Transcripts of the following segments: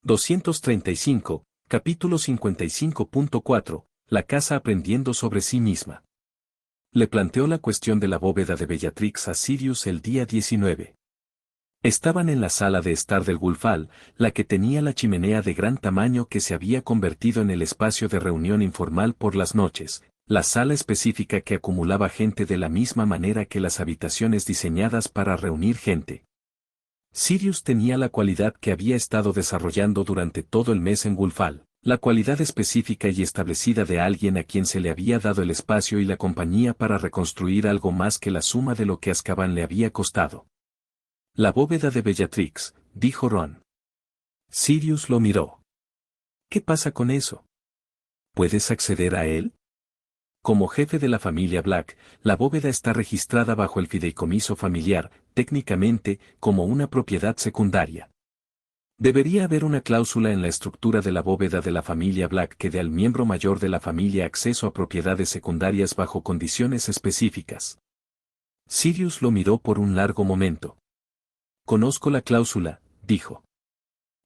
235, capítulo 55.4, la casa aprendiendo sobre sí misma. Le planteó la cuestión de la bóveda de Bellatrix a Sirius el día 19. Estaban en la sala de estar del Gulfal, la que tenía la chimenea de gran tamaño que se había convertido en el espacio de reunión informal por las noches, la sala específica que acumulaba gente de la misma manera que las habitaciones diseñadas para reunir gente. Sirius tenía la cualidad que había estado desarrollando durante todo el mes en Gulfal, la cualidad específica y establecida de alguien a quien se le había dado el espacio y la compañía para reconstruir algo más que la suma de lo que Azkaban le había costado. La bóveda de Bellatrix, dijo Ron. Sirius lo miró. ¿Qué pasa con eso? ¿Puedes acceder a él? Como jefe de la familia Black, la bóveda está registrada bajo el fideicomiso familiar, técnicamente, como una propiedad secundaria. Debería haber una cláusula en la estructura de la bóveda de la familia Black que dé al miembro mayor de la familia acceso a propiedades secundarias bajo condiciones específicas. Sirius lo miró por un largo momento. Conozco la cláusula, dijo.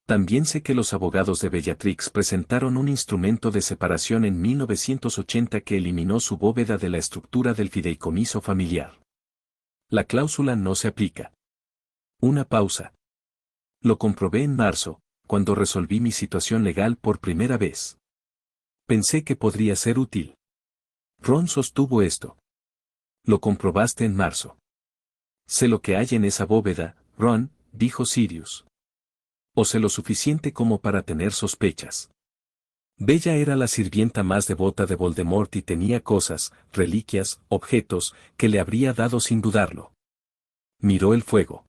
También sé que los abogados de Bellatrix presentaron un instrumento de separación en 1980 que eliminó su bóveda de la estructura del fideicomiso familiar. La cláusula no se aplica. Una pausa. Lo comprobé en marzo, cuando resolví mi situación legal por primera vez. Pensé que podría ser útil. Ron sostuvo esto. Lo comprobaste en marzo. Sé lo que hay en esa bóveda, Ron, dijo Sirius. O sé lo suficiente como para tener sospechas. Bella era la sirvienta más devota de Voldemort y tenía cosas, reliquias, objetos, que le habría dado sin dudarlo. Miró el fuego.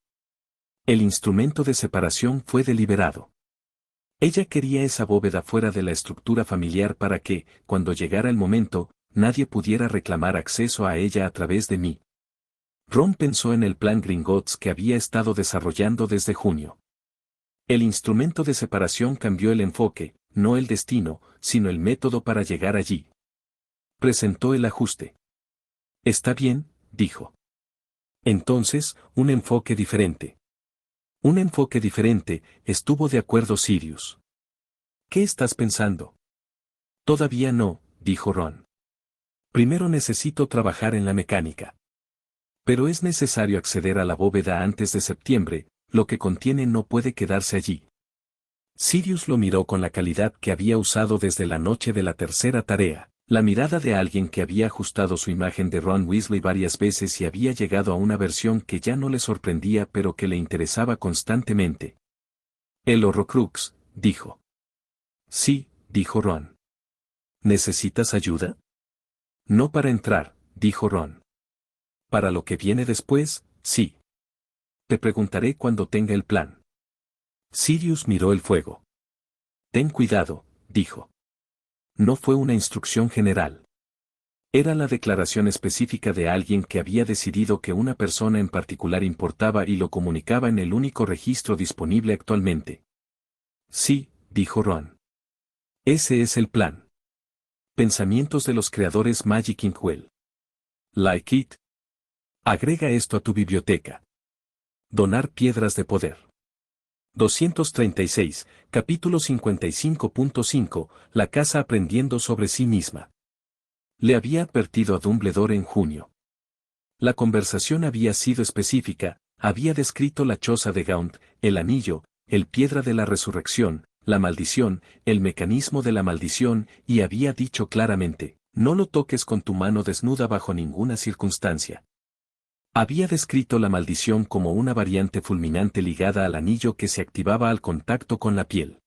El instrumento de separación fue deliberado. Ella quería esa bóveda fuera de la estructura familiar para que, cuando llegara el momento, nadie pudiera reclamar acceso a ella a través de mí. Ron pensó en el plan Gringotts que había estado desarrollando desde junio. El instrumento de separación cambió el enfoque, no el destino, sino el método para llegar allí. Presentó el ajuste. Está bien, dijo. Entonces, un enfoque diferente. Un enfoque diferente, estuvo de acuerdo Sirius. ¿Qué estás pensando? Todavía no, dijo Ron. Primero necesito trabajar en la mecánica. Pero es necesario acceder a la bóveda antes de septiembre, lo que contiene no puede quedarse allí. Sirius lo miró con la calidad que había usado desde la noche de la tercera tarea, la mirada de alguien que había ajustado su imagen de Ron Weasley varias veces y había llegado a una versión que ya no le sorprendía pero que le interesaba constantemente. El Horrocrux, dijo. Sí, dijo Ron. ¿Necesitas ayuda? No para entrar, dijo Ron. Para lo que viene después, sí. Te preguntaré cuando tenga el plan. Sirius miró el fuego. Ten cuidado, dijo. No fue una instrucción general. Era la declaración específica de alguien que había decidido que una persona en particular importaba y lo comunicaba en el único registro disponible actualmente. Sí, dijo Ron. Ese es el plan. Pensamientos de los creadores Magic Inkwell. Like it. Agrega esto a tu biblioteca. Donar piedras de poder. 236, capítulo 55.5, la casa aprendiendo sobre sí misma. Le había advertido a Dumbledore en junio. La conversación había sido específica, había descrito la choza de Gaunt, el anillo, el piedra de la resurrección, la maldición, el mecanismo de la maldición, y había dicho claramente, no lo toques con tu mano desnuda bajo ninguna circunstancia. Había descrito la maldición como una variante fulminante ligada al anillo que se activaba al contacto con la piel.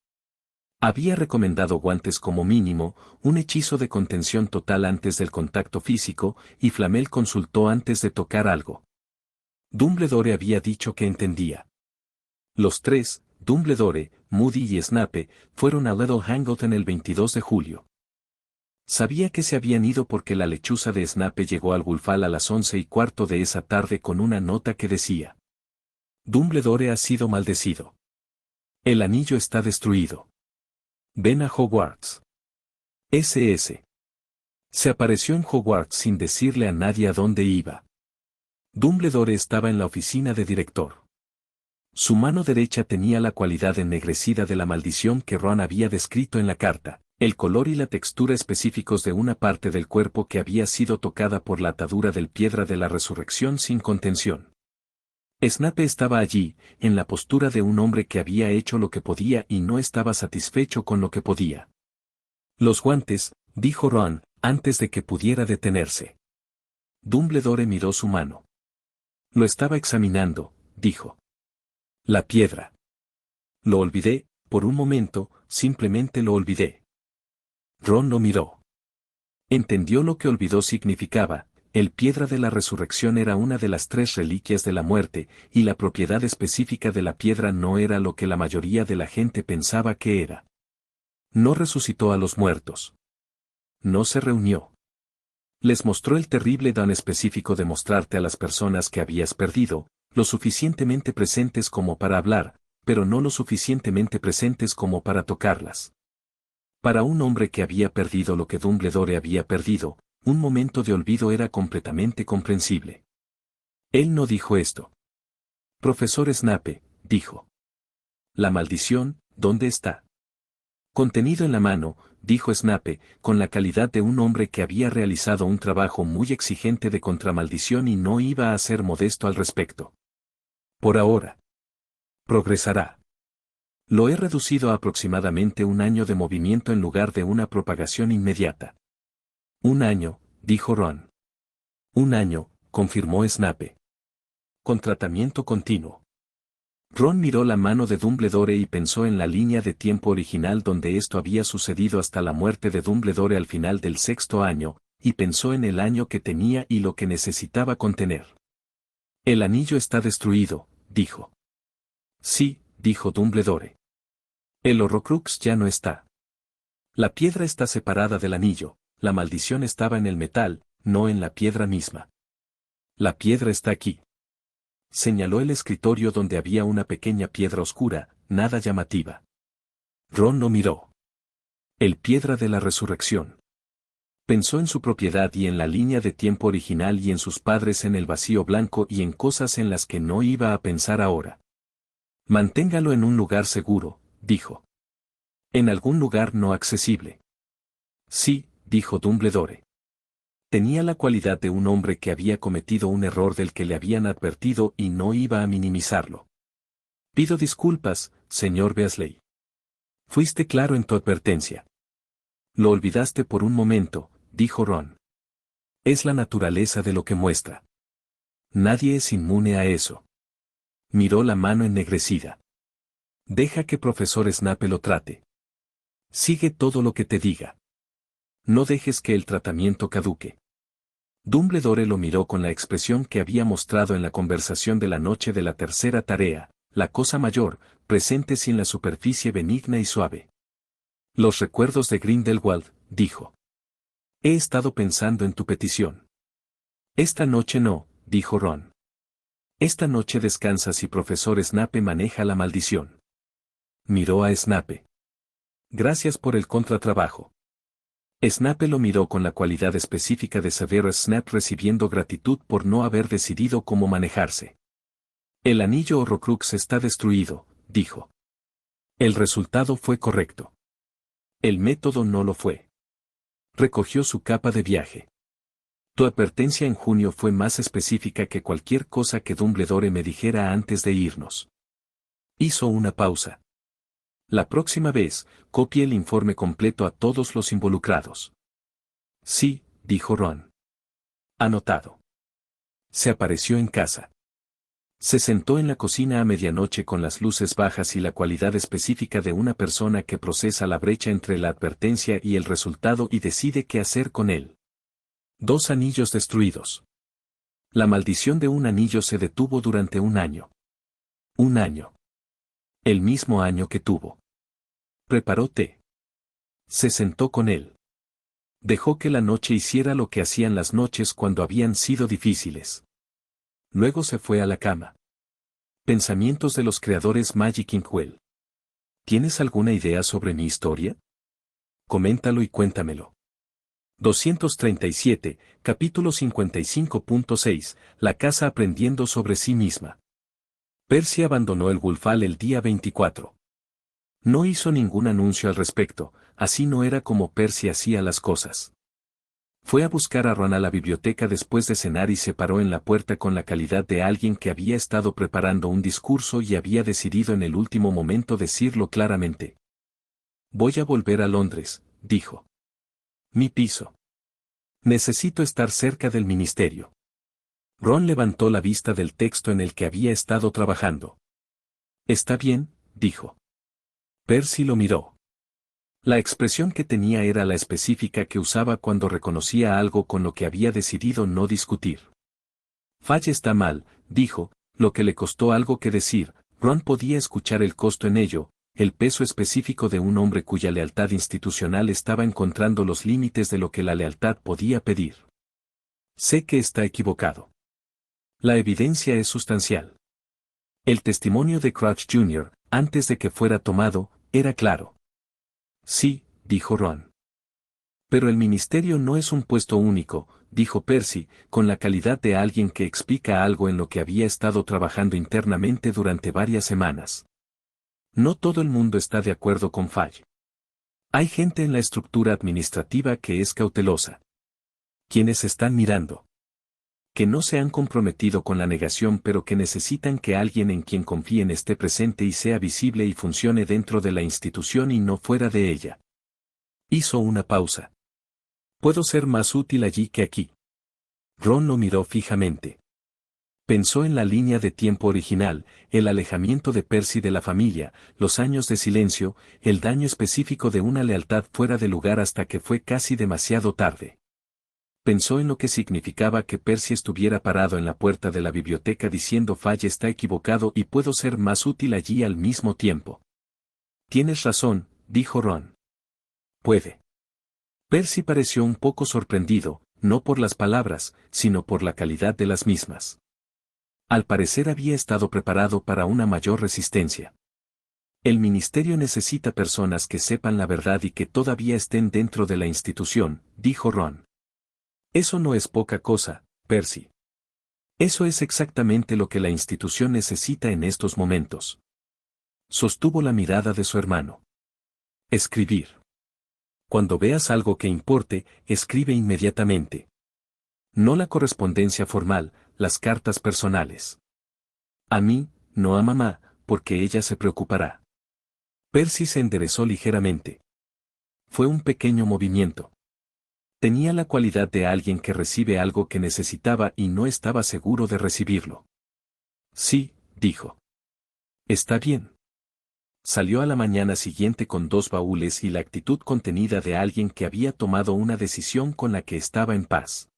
Había recomendado guantes como mínimo, un hechizo de contención total antes del contacto físico, y Flamel consultó antes de tocar algo. Dumbledore había dicho que entendía. Los tres, Dumbledore, Moody y Snape, fueron a Little Hangleton el 22 de julio. Sabía que se habían ido porque la lechuza de Snape llegó al Gulfal a las 11:15 de esa tarde con una nota que decía: Dumbledore ha sido maldecido. El anillo está destruido. Ven a Hogwarts. S.S. Se apareció en Hogwarts sin decirle a nadie a dónde iba. Dumbledore estaba en la oficina de director. Su mano derecha tenía la cualidad ennegrecida de la maldición que Ron había descrito en la carta, el color y la textura específicos de una parte del cuerpo que había sido tocada por la atadura del piedra de la resurrección sin contención. Snape estaba allí, en la postura de un hombre que había hecho lo que podía y no estaba satisfecho con lo que podía. Los guantes, dijo Ron, antes de que pudiera detenerse. Dumbledore miró su mano. Lo estaba examinando, dijo. La piedra. Lo olvidé, por un momento, simplemente lo olvidé. Ron lo miró. Entendió lo que olvidó significaba. El piedra de la resurrección era una de las 3 reliquias de la muerte, y la propiedad específica de la piedra no era lo que la mayoría de la gente pensaba que era. No resucitó a los muertos. No se reunió. Les mostró el terrible don específico de mostrarte a las personas que habías perdido, lo suficientemente presentes como para hablar, pero no lo suficientemente presentes como para tocarlas. Para un hombre que había perdido lo que Dumbledore había perdido, un momento de olvido era completamente comprensible. Él no dijo esto. Profesor Snape, dijo. La maldición, ¿dónde está? Contenido en la mano, dijo Snape, con la calidad de un hombre que había realizado un trabajo muy exigente de contramaldición y no iba a ser modesto al respecto. Por ahora. Progresará. Lo he reducido a aproximadamente 1 año de movimiento en lugar de una propagación inmediata. 1 año, dijo Ron. 1 año, confirmó Snape. Con tratamiento continuo. Ron miró la mano de Dumbledore y pensó en la línea de tiempo original donde esto había sucedido hasta la muerte de Dumbledore al final del 6º año, y pensó en el año que tenía y lo que necesitaba contener. El anillo está destruido, dijo. Sí, dijo Dumbledore. El Horrocrux ya no está. La piedra está separada del anillo, la maldición estaba en el metal, no en la piedra misma. La piedra está aquí. Señaló el escritorio donde había una pequeña piedra oscura, nada llamativa. Ron lo miró. El piedra de la resurrección. Pensó en su propiedad y en la línea de tiempo original y en sus padres en el vacío blanco y en cosas en las que no iba a pensar ahora. Manténgalo en un lugar seguro, dijo. En algún lugar no accesible. Sí, dijo Dumbledore. Tenía la cualidad de un hombre que había cometido un error del que le habían advertido y no iba a minimizarlo. Pido disculpas, señor Weasley. Fuiste claro en tu advertencia. Lo olvidaste por un momento, dijo Ron. Es la naturaleza de lo que muestra. Nadie es inmune a eso. Miró la mano ennegrecida. Deja que profesor Snape lo trate. Sigue todo lo que te diga. No dejes que el tratamiento caduque. Dumbledore lo miró con la expresión que había mostrado en la conversación de la noche de la tercera tarea, la cosa mayor, presente sin la superficie benigna y suave. Los recuerdos de Grindelwald, dijo. He estado pensando en tu petición. Esta noche no, dijo Ron. Esta noche descansas y profesor Snape maneja la maldición. Miró a Snape. Gracias por el contratrabajo. Snape lo miró con la cualidad específica de Severus Snape recibiendo gratitud por no haber decidido cómo manejarse. El anillo Horrocrux está destruido, dijo. El resultado fue correcto. El método no lo fue. Recogió su capa de viaje. Tu advertencia en junio fue más específica que cualquier cosa que Dumbledore me dijera antes de irnos. Hizo una pausa. La próxima vez, copie el informe completo a todos los involucrados. Sí, dijo Ron. Anotado. Se apareció en casa. Se sentó en la cocina a medianoche con las luces bajas y la cualidad específica de una persona que procesa la brecha entre la advertencia y el resultado y decide qué hacer con él. 2 anillos destruidos. La maldición de un anillo se detuvo durante 1 año. 1 año. El mismo año que tuvo. Preparó té. Se sentó con él. Dejó que la noche hiciera lo que hacían las noches cuando habían sido difíciles. Luego se fue a la cama. Pensamientos de los creadores Magic Inkwell. ¿Tienes alguna idea sobre mi historia? Coméntalo y cuéntamelo. 237, capítulo 55.6, La casa aprendiendo sobre sí misma. Percy abandonó el Wolf Hall el día 24. No hizo ningún anuncio al respecto, así no era como Percy hacía las cosas. Fue a buscar a Ron a la biblioteca después de cenar y se paró en la puerta con la calidad de alguien que había estado preparando un discurso y había decidido en el último momento decirlo claramente. Voy a volver a Londres, dijo. Mi piso. Necesito estar cerca del ministerio. Ron levantó la vista del texto en el que había estado trabajando. Está bien, dijo. Percy lo miró. La expresión que tenía era la específica que usaba cuando reconocía algo con lo que había decidido no discutir. Fudge está mal, dijo, lo que le costó algo que decir. Ron podía escuchar el costo en ello, el peso específico de un hombre cuya lealtad institucional estaba encontrando los límites de lo que la lealtad podía pedir. Sé que está equivocado. La evidencia es sustancial. El testimonio de Crouch Jr., antes de que fuera tomado, era claro. Sí, dijo Ron. Pero el ministerio no es un puesto único, dijo Percy, con la calidad de alguien que explica algo en lo que había estado trabajando internamente durante varias semanas. No todo el mundo está de acuerdo con Fudge. Hay gente en la estructura administrativa que es cautelosa. Quienes están mirando. Que no se han comprometido con la negación pero que necesitan que alguien en quien confíen esté presente y sea visible y funcione dentro de la institución y no fuera de ella. Hizo una pausa. Puedo ser más útil allí que aquí. Ron lo miró fijamente. Pensó en la línea de tiempo original, el alejamiento de Percy de la familia, los años de silencio, el daño específico de una lealtad fuera de lugar hasta que fue casi demasiado tarde. Pensó en lo que significaba que Percy estuviera parado en la puerta de la biblioteca diciendo Fudge está equivocado y puedo ser más útil allí al mismo tiempo. Tienes razón, dijo Ron. Puede. Percy pareció un poco sorprendido, no por las palabras, sino por la calidad de las mismas. Al parecer había estado preparado para una mayor resistencia. El ministerio necesita personas que sepan la verdad y que todavía estén dentro de la institución, dijo Ron. Eso no es poca cosa, Percy. Eso es exactamente lo que la institución necesita en estos momentos. Sostuvo la mirada de su hermano. Escribir. Cuando veas algo que importe, escribe inmediatamente. No la correspondencia formal, las cartas personales. A mí, no a mamá, porque ella se preocupará. Percy se enderezó ligeramente. Fue un pequeño movimiento. Tenía la cualidad de alguien que recibe algo que necesitaba y no estaba seguro de recibirlo. Sí, dijo. Está bien. Salió a la mañana siguiente con 2 baúles y la actitud contenida de alguien que había tomado una decisión con la que estaba en paz.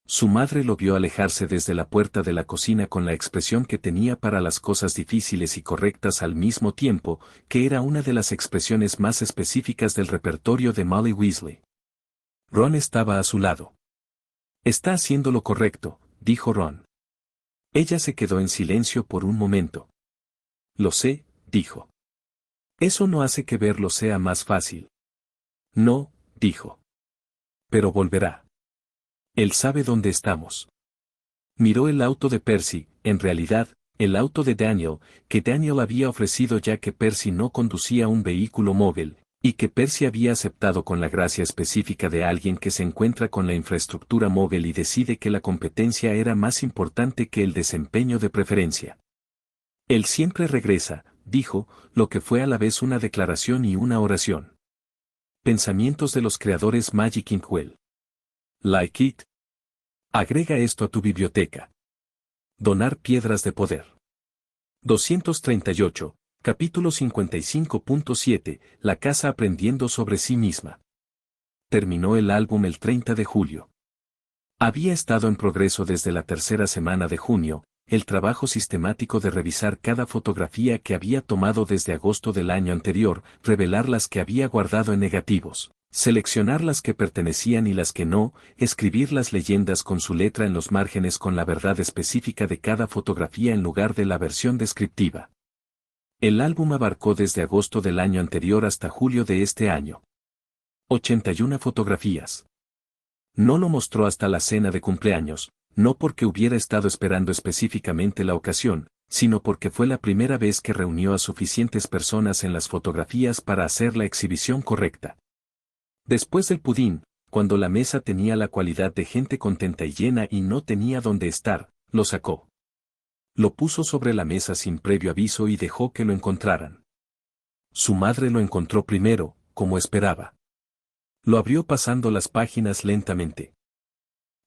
Su madre lo vio alejarse desde la puerta de la cocina con la expresión que tenía para las cosas difíciles y correctas al mismo tiempo, que era una de las expresiones más específicas del repertorio de Molly Weasley. Ron estaba a su lado. Está haciendo lo correcto, dijo Ron. Ella se quedó en silencio por un momento. Lo sé, dijo. Eso no hace que verlo sea más fácil. No, dijo. Pero volverá. Él sabe dónde estamos. Miró el auto de Percy, en realidad, el auto de Daniel, que Daniel había ofrecido ya que Percy no conducía un vehículo móvil, y que Percy había aceptado con la gracia específica de alguien que se encuentra con la infraestructura móvil y decide que la competencia era más importante que el desempeño de preferencia. Él siempre regresa, dijo, lo que fue a la vez una declaración y una oración. Pensamientos de los creadores Magic Inkwell. Like it. Agrega esto a tu biblioteca. Donar piedras de poder. 238, capítulo 55.7, La casa aprendiendo sobre sí misma. Terminó el álbum el 30 de julio. Había estado en progreso desde la tercera semana de junio, el trabajo sistemático de revisar cada fotografía que había tomado desde agosto del año anterior, revelar las que había guardado en negativos, seleccionar las que pertenecían y las que no, escribir las leyendas con su letra en los márgenes con la verdad específica de cada fotografía en lugar de la versión descriptiva. El álbum abarcó desde agosto del año anterior hasta julio de este año. 81 fotografías. No lo mostró hasta la cena de cumpleaños, no porque hubiera estado esperando específicamente la ocasión, sino porque fue la primera vez que reunió a suficientes personas en las fotografías para hacer la exhibición correcta. Después del pudín, cuando la mesa tenía la cualidad de gente contenta y llena y no tenía dónde estar, lo sacó. Lo puso sobre la mesa sin previo aviso y dejó que lo encontraran. Su madre lo encontró primero, como esperaba. Lo abrió pasando las páginas lentamente.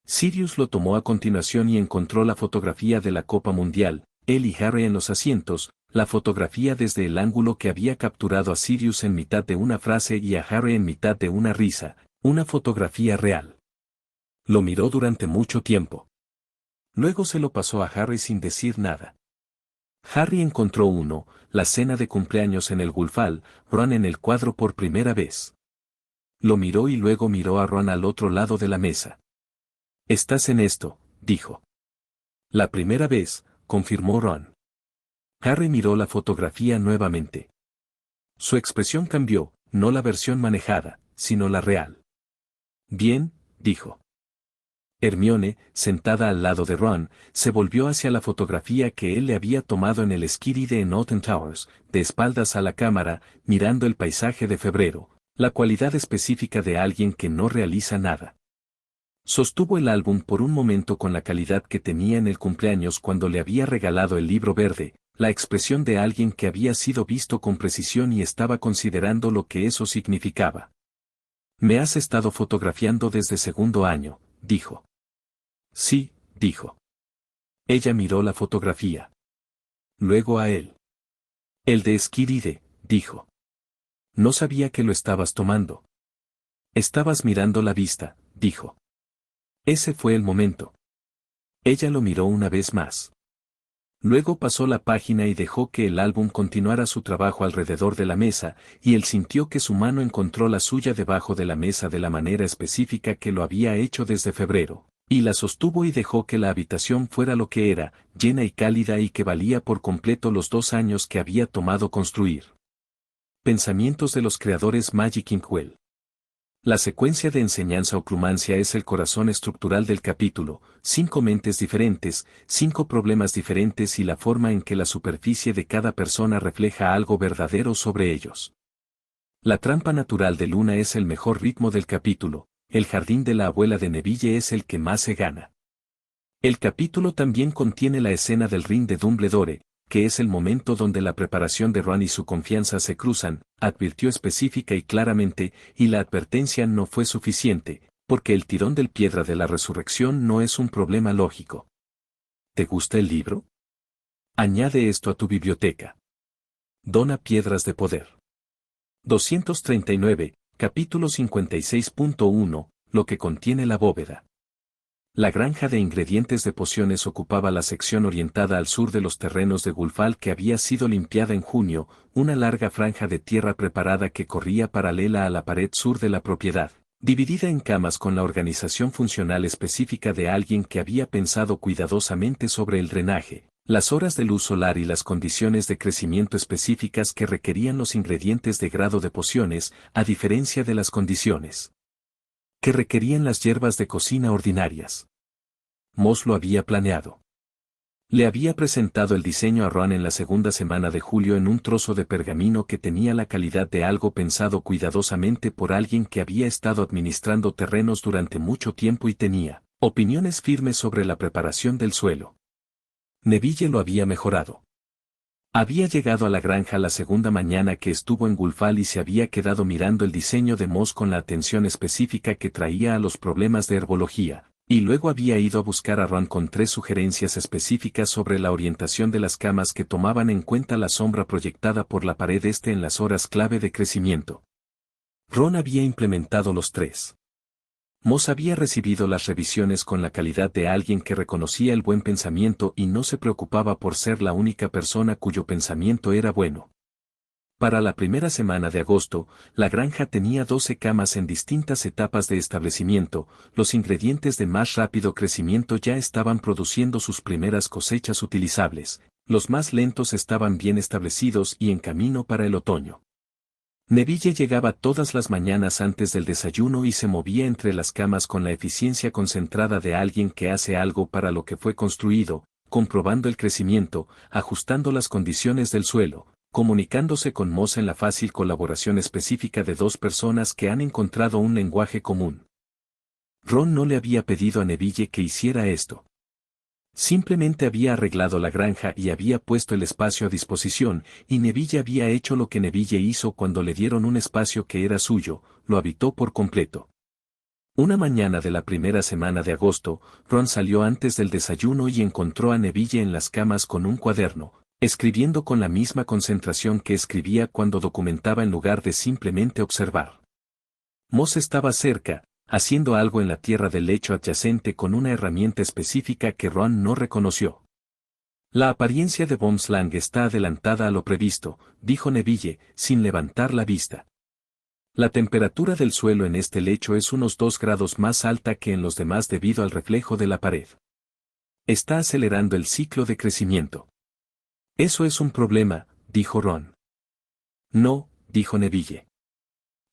Sirius lo tomó a continuación y encontró la fotografía de la Copa Mundial, él y Harry en los asientos, la fotografía desde el ángulo que había capturado a Sirius en mitad de una frase y a Harry en mitad de una risa, una fotografía real. Lo miró durante mucho tiempo. Luego se lo pasó a Harry sin decir nada. Harry encontró la cena de cumpleaños en el Gulfal, Ron en el cuadro por primera vez. Lo miró y luego miró a Ron al otro lado de la mesa. «Estás en esto», dijo. «La primera vez», confirmó Ron. Harry miró la fotografía nuevamente. Su expresión cambió, no la versión manejada, sino la real. «Bien», dijo. Hermione, sentada al lado de Ron, se volvió hacia la fotografía que él le había tomado en el Skiride en Alton Towers, de espaldas a la cámara, mirando el paisaje de febrero, la cualidad específica de alguien que no realiza nada. Sostuvo el álbum por un momento con la calidad que tenía en el cumpleaños cuando le había regalado el libro verde, la expresión de alguien que había sido visto con precisión y estaba considerando lo que eso significaba. «Me has estado fotografiando desde segundo año», dijo. «Sí», dijo. Ella miró la fotografía. Luego a él. «El de Skiride», dijo. «No sabía que lo estabas tomando». «Estabas mirando la vista», dijo. Ese fue el momento. Ella lo miró una vez más. Luego pasó la página y dejó que el álbum continuara su trabajo alrededor de la mesa, y él sintió que su mano encontró la suya debajo de la mesa de la manera específica que lo había hecho desde febrero, y la sostuvo y dejó que la habitación fuera lo que era, llena y cálida y que valía por completo los 2 años que había tomado construir. Pensamientos de los creadores Magic Inkwell. La secuencia de enseñanza o clumancia es el corazón estructural del capítulo, 5 mentes diferentes, 5 problemas diferentes y la forma en que la superficie de cada persona refleja algo verdadero sobre ellos. La trampa natural de Luna es el mejor ritmo del capítulo, el jardín de la abuela de Neville es el que más se gana. El capítulo también contiene la escena del ring de Dumbledore, que es el momento donde la preparación de Ron y su confianza se cruzan, advirtió específica y claramente, y la advertencia no fue suficiente, porque el tirón del piedra de la resurrección no es un problema lógico. ¿Te gusta el libro? Añade esto a tu biblioteca. Dona piedras de poder. 239, capítulo 56.1, lo que contiene la bóveda. La granja de ingredientes de pociones ocupaba la sección orientada al sur de los terrenos de Gulfal que había sido limpiada en junio, una larga franja de tierra preparada que corría paralela a la pared sur de la propiedad, dividida en camas con la organización funcional específica de alguien que había pensado cuidadosamente sobre el drenaje, las horas de luz solar y las condiciones de crecimiento específicas que requerían los ingredientes de grado de pociones, a diferencia de las condiciones que requerían las hierbas de cocina ordinarias. Moss lo había planeado. Le había presentado el diseño a Ron en la segunda semana de julio en un trozo de pergamino que tenía la calidad de algo pensado cuidadosamente por alguien que había estado administrando terrenos durante mucho tiempo y tenía opiniones firmes sobre la preparación del suelo. Neville lo había mejorado. Había llegado a la granja la segunda mañana que estuvo en Gulfal y se había quedado mirando el diseño de Moss con la atención específica que traía a los problemas de herbología, y luego había ido a buscar a Ron con 3 sugerencias específicas sobre la orientación de las camas que tomaban en cuenta la sombra proyectada por la pared este en las horas clave de crecimiento. Ron había implementado los 3. Moss había recibido las revisiones con la calidad de alguien que reconocía el buen pensamiento y no se preocupaba por ser la única persona cuyo pensamiento era bueno. Para la primera semana de agosto, la granja tenía 12 camas en distintas etapas de establecimiento, los ingredientes de más rápido crecimiento ya estaban produciendo sus primeras cosechas utilizables, los más lentos estaban bien establecidos y en camino para el otoño. Neville llegaba todas las mañanas antes del desayuno y se movía entre las camas con la eficiencia concentrada de alguien que hace algo para lo que fue construido, comprobando el crecimiento, ajustando las condiciones del suelo, comunicándose con Moss en la fácil colaboración específica de dos personas que han encontrado un lenguaje común. Ron no le había pedido a Neville que hiciera esto. Simplemente había arreglado la granja y había puesto el espacio a disposición, y Neville había hecho lo que Neville hizo cuando le dieron un espacio que era suyo, lo habitó por completo. Una mañana de la primera semana de agosto, Ron salió antes del desayuno y encontró a Neville en las camas con un cuaderno, escribiendo con la misma concentración que escribía cuando documentaba en lugar de simplemente observar. Moss estaba cerca, haciendo algo en la tierra del lecho adyacente con una herramienta específica que Ron no reconoció. La apariencia de Boomslang está adelantada a lo previsto, dijo Neville, sin levantar la vista. La temperatura del suelo en este lecho es unos 2 grados más alta que en los demás debido al reflejo de la pared. Está acelerando el ciclo de crecimiento. Eso es un problema, dijo Ron. No, dijo Neville.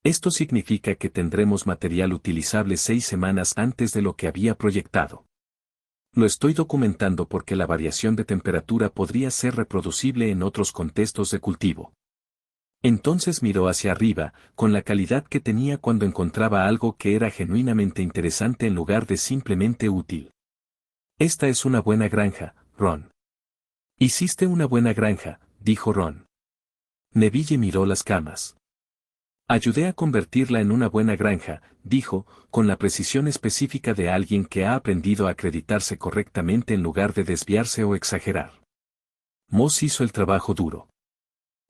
Esto significa que tendremos material utilizable 6 semanas antes de lo que había proyectado. Lo estoy documentando porque la variación de temperatura podría ser reproducible en otros contextos de cultivo. Entonces miró hacia arriba, con la calidad que tenía cuando encontraba algo que era genuinamente interesante en lugar de simplemente útil. Esta es una buena granja, Ron. Hiciste una buena granja, dijo Ron. Neville miró las camas. Ayudé a convertirla en una buena granja, dijo, con la precisión específica de alguien que ha aprendido a acreditarse correctamente en lugar de desviarse o exagerar. Moss hizo el trabajo duro.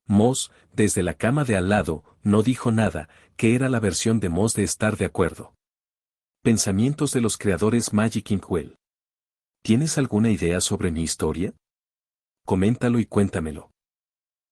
Moss, desde la cama de al lado, no dijo nada, que era la versión de Moss de estar de acuerdo. Pensamientos de los creadores Magic Inkwell. ¿Tienes alguna idea sobre mi historia? Coméntalo y cuéntamelo.